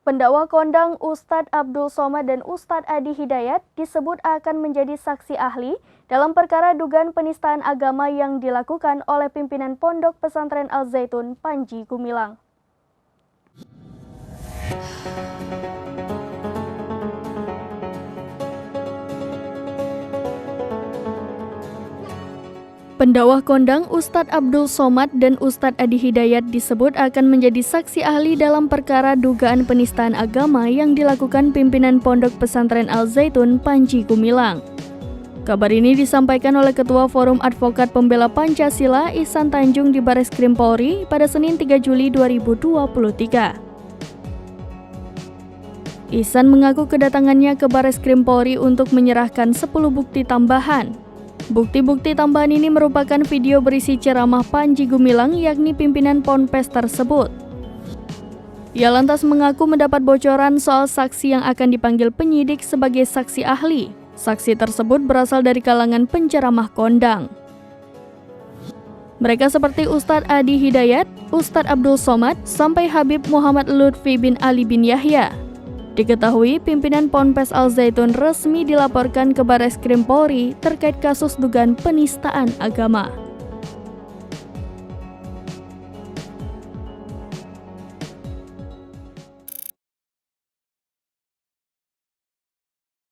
Pendakwa kondang Ustadz Abdul Somad dan Ustadz Adi Hidayat disebut akan menjadi saksi ahli dalam perkara dugaan penistaan agama yang dilakukan oleh pimpinan Pondok Pesantren Al-Zaitun Panji Gumilang. Pendakwa kondang Ustadz Abdul Somad dan Ustadz Adi Hidayat disebut akan menjadi saksi ahli dalam perkara dugaan penistaan agama yang dilakukan pimpinan Pondok Pesantren Al-Zaitun Panji Gumilang. Kabar ini disampaikan oleh Ketua Forum Advokat Pembela Pancasila Ihsan Tanjung di Bareskrim Polri pada Senin 3 Juli 2023. Ihsan mengaku kedatangannya ke Bareskrim Polri untuk menyerahkan 10 bukti tambahan. Bukti-bukti tambahan ini merupakan video berisi ceramah Panji Gumilang yakni pimpinan Ponpes tersebut. Ia lantas mengaku mendapat bocoran soal saksi yang akan dipanggil penyidik sebagai saksi ahli. Saksi tersebut berasal dari kalangan penceramah kondang. Mereka seperti Ustadz Adi Hidayat, Ustadz Abdul Somad, sampai Habib Muhammad Lutfi bin Ali bin Yahya. Diketahui pimpinan Ponpes Al-Zaitun resmi dilaporkan ke Bareskrim Polri terkait kasus dugaan penistaan agama.